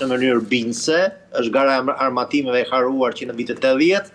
në mënyrë bindëse, është gara armatimeve e haruar që në vitet 80,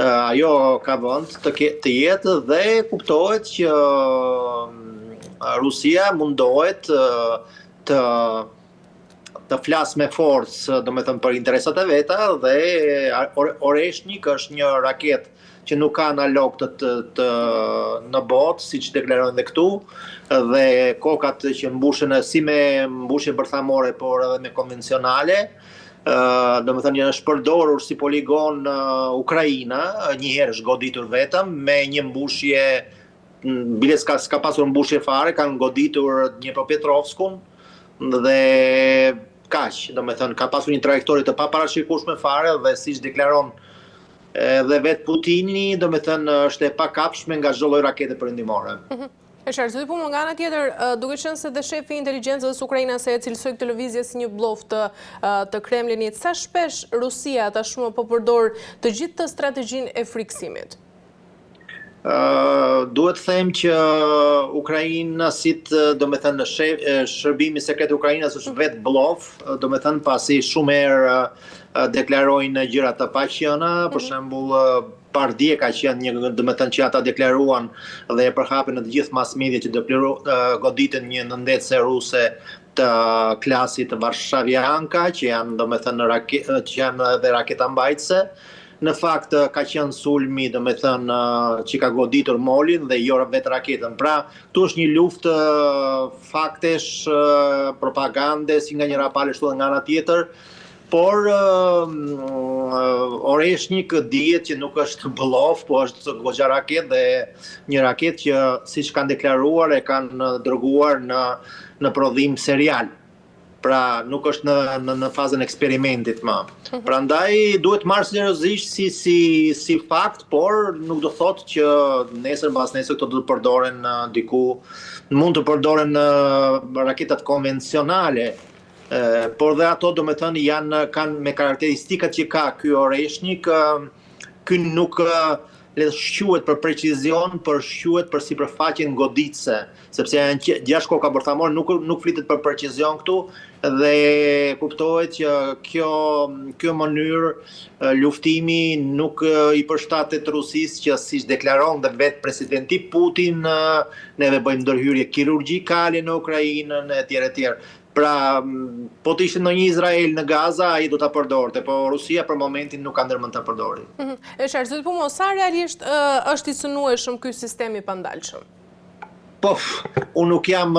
ajo ka vënd të jetë dhe kuptohet që Rusia mundohet të flasë me forcë, do me thënë për interesat e veta, dhe Oreshnik është një raket që nuk ka analog në botë, si që deklarojnë dhe këtu, dhe kokat që mbushen si me mbushje bërthamore, por edhe me konvencionale, do me thënë është përdorur si poligon Ukraina, njëherë është goditur vetëm, me një mbushje, bile s'ka pasur mbushje fare, kanë goditur Dnjepropetrovskun, dhe kaq, do me thënë, ka pasur një trajektori të paparashikueshme fare, dhe si që deklaron dhe vetë Putini, do me thënë, është e pakapshme nga çdo lloj rakete perëndimore. E qartë, po nga ana tjetër, duke qenë se dhe shefi i inteligjencës Ukrainase e cilësoi këtë lëvizje si një blluf të Kremlinit, sa shpesh Rusia tashmë po përdor të gjithë të strategjinë e friksimit? Duhet të them që Ukrainasit, do me thënë, shërbimi sekret Ukrainas është vetë blluf, do me thënë, pasi shumë herë deklarojnë gjëra të paqëna, për shembull Pardjeka që janë një, do me thënë, që ata deklaruan dhe e përhapin në të gjithë mass media që goditën një nëndetse ruse të klasit Varshavianka, që janë, do me thënë, që janë edhe raketa mbajtëse. Në fakt ka qenë sulmi, do me thënë, që ka goditur molin dhe jo vetë raketën. Pra, tu është një luftë faktesh, propagande, si nga njëra palë ashtu dhe nga ana tjetër, por Oreshnik dihet që nuk është blluf, po është goxha raket dhe një raket që, siç kanë deklaruar, e kanë dërguar në prodhim serial. Pra nuk është në fazën eksperimentit më. Prandaj duhet marrë seriozisht si fakt, por nuk do thotë që nesër mbas nesër këto do të përdoren diku, mund të përdoren raketat konvencionale, por dhe ato do me thënë kanë me karakteristikat që ka ky Oreshnik, ky nuk shquhet për precizion, por shquhet për sipërfaqen goditëse, sepse janë 6 koka bërthamore, nuk flitet për precizion këtu, dhe kuptohet që kjo mënyrë luftimi nuk i përshtatet Rusisë, që siç deklaron dhe vetë presidenti Putin, neve bëjmë ndërhyrje kirurgjikale në Ukrainën, etj. Pra, po të ishte në një Izrael në Gaza, ai do ta përdorte, po Rusia për momentin nuk ka ndërmend ta përdori. E qartë, zoti Pumo, sa realisht është i synueshëm ky sistem i pandalshëm? Po, unë nuk jam,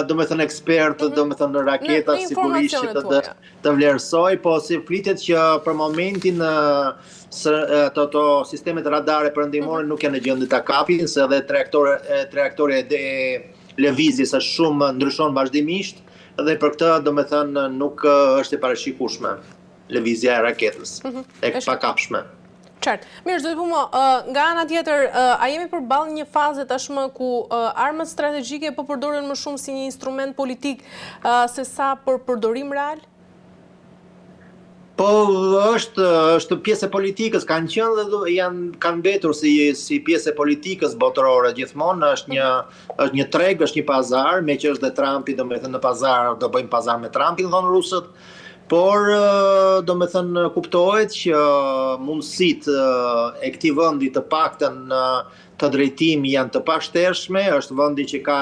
do me thënë, ekspert, do me thënë, raketa, sigurisht që të vlerësoj, po si flitet që për momentin ato sistemet radare perëndimore nuk janë në gjendje ta kapin, se edhe trajektoria e lëvizjes është shumë ndryshon vazhdimisht, dhe për këtë, do me thënë, nuk është e parashikueshme lëvizja e raketës, e pakapshme. Qartë. Mirë, zoti Pumo, nga ana tjetër, a jemi përballë një faze tashmë ku armët strategjike po përdoren më shumë si një instrument politik se sa për përdorim real? Po, është pjesë e politikës, kanë qenë dhe kanë mbetur si pjesë e politikës botërore gjithmonë, është një treg, është një pazar, me që është dhe Trumpi, do me thënë në pazar, do bëjmë pazar me Trumpin, thonë rusët, por do me thënë kuptohet që mundësit e këtij vendi të paktën të drejtimi janë të pashtershme, është vendi që ka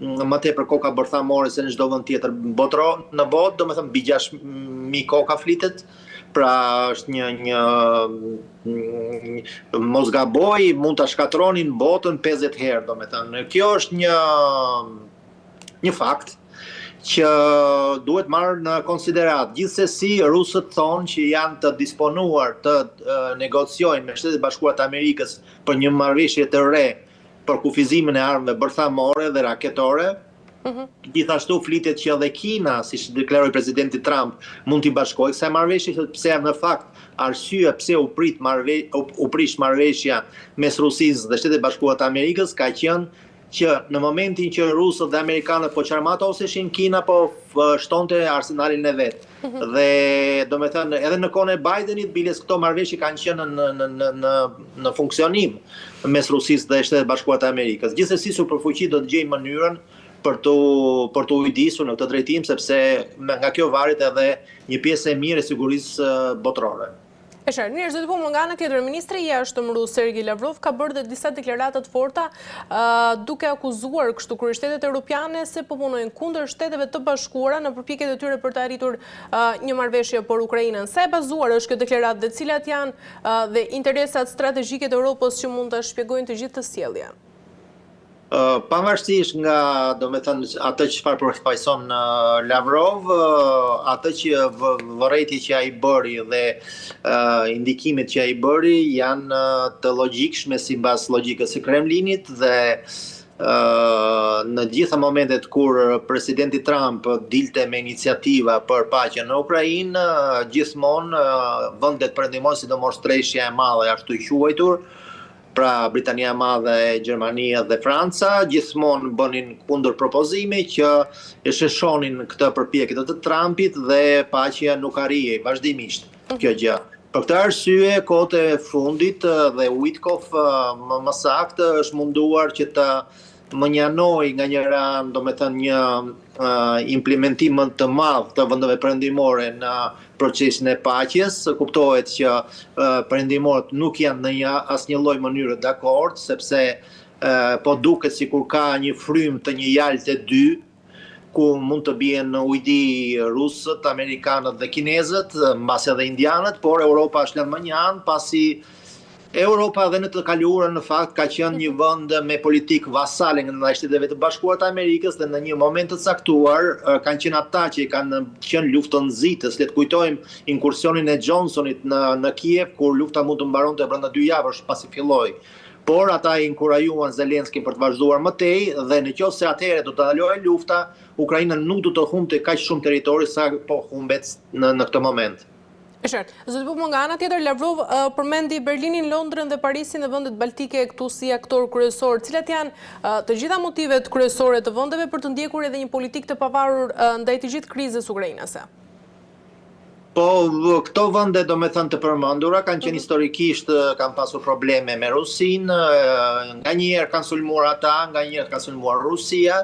më tepër koka bërthamore se në çdo vend tjetër në botë, do me thënë mbi 6.000 koka flitet, pra është një mos gaboj, mund ta shkatronin botën 50 herë, do me thënë. Kjo është një fakt që duhet marrë në konsiderat. Gjithsesi, rusët thonë që janë të disponuar të negociojnë me Shtetet Bashkuara të Amerikës për një marrëveshje të re për kufizimin e armëve bërthamore dhe raketore. Gjithashtu flitet që edhe Kina, siç deklaroi presidenti Trump, mund t'i bashkojë kësaj marrëveshje, sepse në fakt arsyeja pse u prish marrëveshja mes Rusisë dhe Shtetet Bashkuara të Amerikës ka qenë që në momentin që rusët dhe amerikanët po qarmatoseshin, Kina po shtonte arsenalin e vet. Dhe do me thënë, edhe në kohën e Bidenit, biles këto marrëveshje kanë qenë në funksionim mes Rusisë dhe Shtetet Bashkuara të Amerikës. Gjithsesi, superfuqi do të gjejnë mënyrën për të ujdisur në këtë drejtim, sepse nga kjo varet edhe një pjesë e mirë e sigurisë botërore. E qartë, mirë, zoti punë, nga ana tjetër, ministri i jashtëm rus Sergej Lavrov ka bërë dhe disa deklarata të forta duke akuzuar kështu kryeështetet europiane se po punojnë kundër Shteteve të Bashkuara në përpjekjet e tyre për të arritur një marrëveshje për Ukrainën. Sa e bazuar është kjo deklaratë dhe cilat janë dhe interesat strategjike të Europës që mund të shpjegojnë të gjithë të sjellje? Pavarësisht nga, atë që çfarë përfaqëson Lavrov, atë që vërejtje që ai bëri dhe indikimet që ai bëri janë të logjikshme sipas logjikës së Kremlinit dhe në gjitha momentet kur presidenti Trump dilte me iniciativa për paqen në Ukrainë, gjithmonë vendet perëndimore, sidomos Treshja e Madhe ashtu i quajtur, pra Britania e Madhe, Gjermania dhe Franca, gjithmonë bënin kundër propozime që e sheshonin këtë përpjekje të Trumpit dhe paqja nuk arrijej vazhdimisht kjo gjë. Për këtë arsye, kohët e fundit dhe Witkoff më saktë është munduar që të mënjanoj nga njëra, një implementim të madh të vendeve perëndimore në procesin e paqes. Kuptohet që perëndimorët nuk janë në asnjë lloj mënyre dakord, sepse po duket sikur ka një frymë të një jalte dy, ku mund të bien në ujdi rusët, amerikanët dhe kinezët, mbas edhe indianët, por Europa është lënë më një anë, pasi Europa dhe në të kaluarën në fakt ka qenë një vend me politikë vasale ndaj Shteteve të Bashkuara të Amerikës dhe në një moment të caktuar kanë qenë ata që kanë qenë luftënëzitës. Le të kujtojmë inkursionin e Johnsonit në Kiev, kur lufta mund të mbaronte brenda 2 javësh pasi filloi. Por ata i inkurajuan Zelenskin për të vazhduar më tej dhe nëse atëherë do të ndalojë lufta, Ukraina nuk do të humbte kaq shumë territori sa po humbet në këtë moment. E qartë. Zoti punë, nga ana tjetër, Lavrov përmendi Berlinin, Londrën dhe Parisin dhe vendet baltike këtu si aktor kryesor. Cilat janë të gjitha motivet kryesore të vendeve për të ndjekur edhe një politikë të pavarur ndaj të gjithë krizës ukrainase? Po, këto vende të përmendura kanë qenë historikisht, kanë pasur probleme me Rusinë, nganjëherë kanë sulmuar ata, nganjëherë kanë sulmuar Rusia.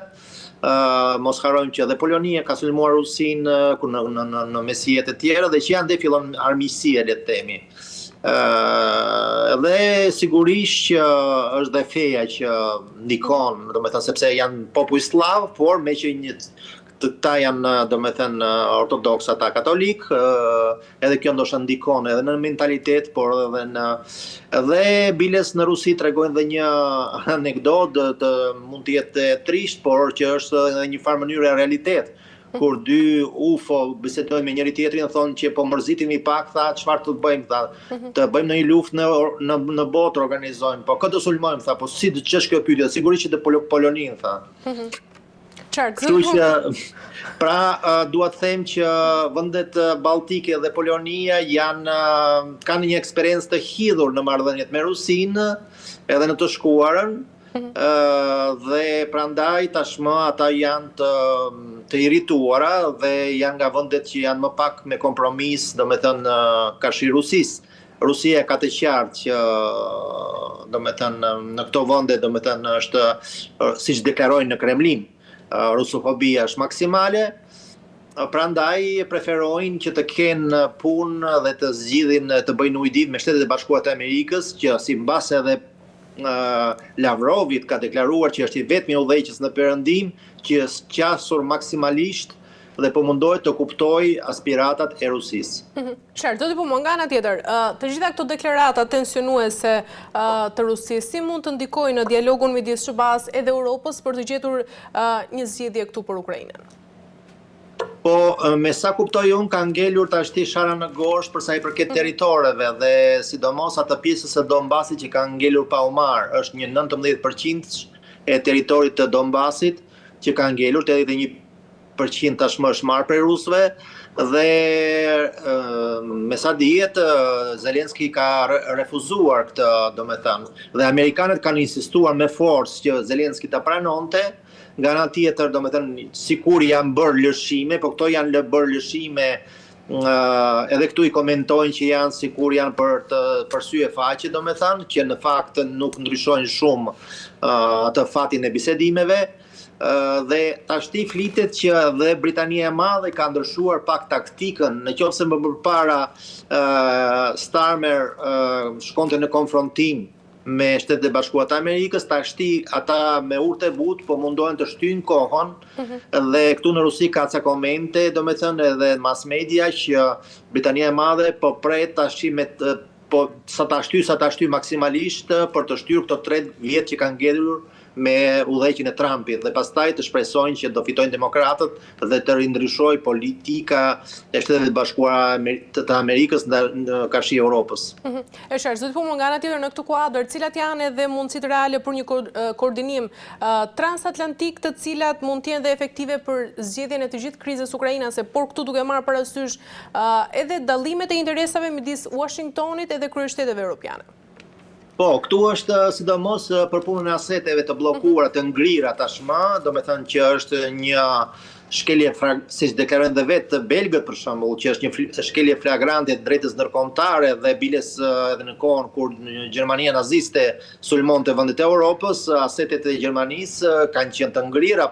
Mos harrojmë që edhe Polonia ka sulmuar Rusinë në mesijet e tjera dhe që janë dhe fillon armiqësie, le të themi. Dhe sigurisht që është dhe feja që ndikon, sepse janë popull slav, por me që ta janë ortodoks ata katolik, edhe kjo ndoshta ndikon edhe në mentalitet, por edhe biles në Rusi tregojnë dhe një anekdotë mund të jetë trisht, por që është edhe një farë mënyrë e realitet. Kur dy UFO bisedojnë me njëri tjetrin dhe thonë që po mërzitemi pak, tha, çfarë të bëjmë, tha, të bëjmë në një luftë në botë organizojmë, po këtë sulmojmë, tha, po si ç'është kjo pyetje, sigurisht që të Poloninë, tha. Kështu që, pra, dua të them që vendet baltike dhe Polonia kanë një eksperiencë të hidhur në marrëdhëniet me Rusinë, edhe në të shkuarën, dhe prandaj tashmë ata janë të irrituara dhe janë nga vendet që janë më pak me kompromis, kashi Rusisë. Rusia ka të qartë që në këto vende është siç deklarojnë në Kremlin. Rusofobia është maksimale, prandaj preferojnë që të kenë punë dhe të zgjidhin të bëjnë ujdi me Shtetet e Bashkuara të Amerikës, që sipas edhe Lavrovit ka deklaruar që është i vetmi udhëheqës në perëndim që është qasur maksimalisht dhe po mundohet të kuptoj aspiratat e Rusisë. Qartë, zoti punë, nga ana tjetër, të gjitha këto deklarata tensionuese të Rusisë, si mund të ndikojnë në dialogun midis SBA-s edhe Europës për të gjetur një zgjidhje këtu për Ukrainën? Po, me sa kuptoj unë, ka ngelur tashti shara në gosh për sa i përket territoreve dhe sidomos atë pjesës e Donbasit që ka ngelur pa u marrë. Është një 19% e territorit të Donbasit që ka ngelur, të edhe 1% tashmë është marrë për rusëve dhe me sa dihet Zelenski ka refuzuar këtë, dhe amerikanët kanë insistuar me forcë që Zelenski ta pranonte. Nga ana tjetër, sikur janë bërë lëshime, po këto janë bërë lëshime, edhe këtu i komentojnë që janë sikur janë për sy e faqe, që në fakt nuk ndryshojnë shumë atë fatin e bisedimeve. dhe tashti flitet që dhe Britania e Madhe ka ndryshuar pak taktikën, në qoftë se më përpara Starmer shkonte në konfrontim me Shtetet e Bashkuara të Amerikës, tashti ata me urtë e butë po mundohen të shtyjnë kohën dhe këtu në Rusi ka ca komente, domethënë edhe mass media që Britania e Madhe po pret tash me po sa ta shty maksimalisht për të shtyrë këto 3 vjet që kanë ngjedhur me udhëheqjen e Trumpit dhe pastaj të shpresojnë që do fitojnë demokratët dhe të rindryshojë politika e Shtetet e Bashkuara të Amerikës në karshi Europës. E qartë, zoti Pumë, nga ana tjetër në këtë kuadër, cilat janë edhe mundësitë reale për një koordinim transatlantik, të cilat mund të jenë dhe efektive për zgjedhjen e të gjithë krizës ukrainase, por këtu duke marrë parasysh edhe dallimet e interesave midis Washingtonit edhe kryeshteteve europiane. Po, këtu është sidomos për punën e aseteve të bllokuara, të ngrira tashmë, domethënë që është një shkelje, siç deklarojnë dhe vetë belgët për shembull, që është një shkelje flagrante e drejtës ndërkombëtare dhe biles edhe në kohën kur Gjermania naziste sulmonte vendet e Europës, asetet e Gjermanisë kanë qenë të ngrira